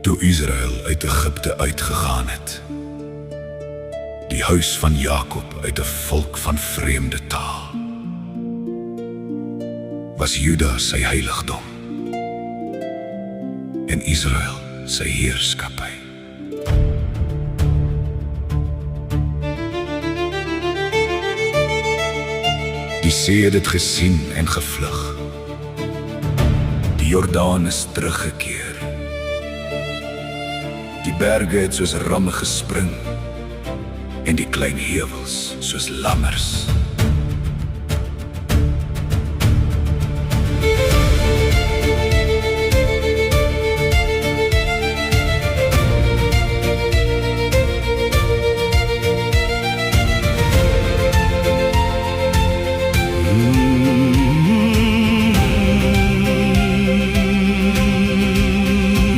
Toe Israel uit Egypte uitgegaan het, die huis van Jakob uit 'n volk van vreemde taal, was Juda sy heiligdom en Israel sy heerskappy. Die see het dit gesien en gevlug. Die Jordaan is teruggekeer. Die berge het soos ramme gespring en die klein heuwels soos lammers.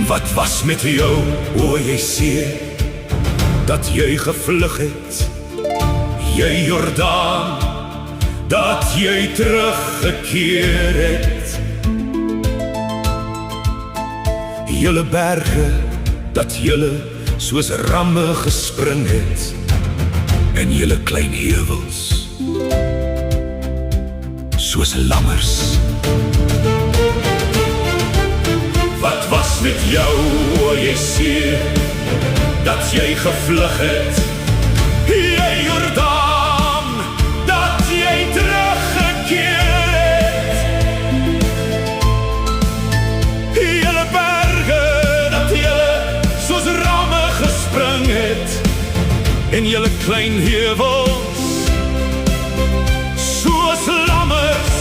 Wat was met jou, o jy see, dat jy gevlug het, jy Jordaan, dat jy teruggekeer het, julle berge, dat julle soos ramme gespring het, en julle klein heuwels soos lammers. Wat was met jou, o jy see, dat jy gevlug het, jy Jordaan, dat jy teruggekeer het, julle berge, dat julle soos ramme gespring het, en julle klein heuwels soos lammers.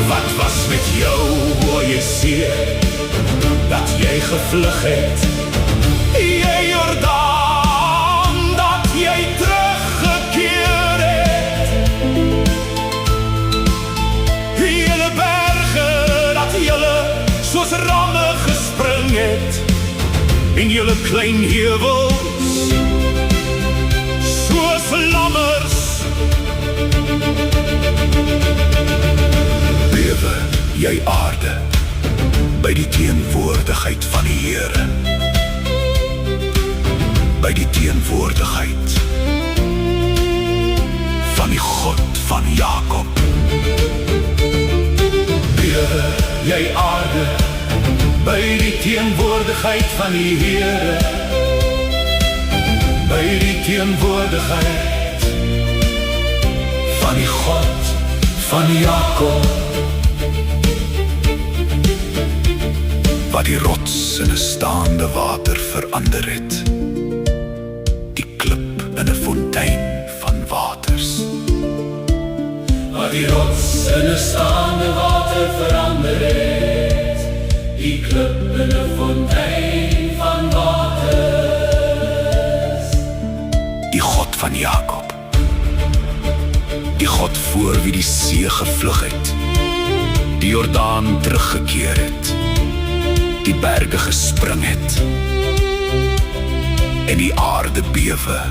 Wat was met jou, o jy see, dat jy gevlug het, jy Jordaan, dat jy teruggekeer het, julle berge, dat julle soos ramme gespring het, en julle klein heuwels soos lammers. Bewe, jy aarde, by die teenwoordigheid van die Here, by die teenwoordigheid van die God van Jakob. Bewe, jy aarde, by die teenwoordigheid van die Here, by die teenwoordigheid van die God van Jakob. Wat die rots in 'n staande water verander het, die klip in 'n fontein van waters. Wat die rots in 'n staande water verander het, die klip in 'n fontein van waters. Die God van Jakob, die God voor wie die see gevlug het, die Jordaan teruggekeer het, die berge gespring het en die aarde bewe.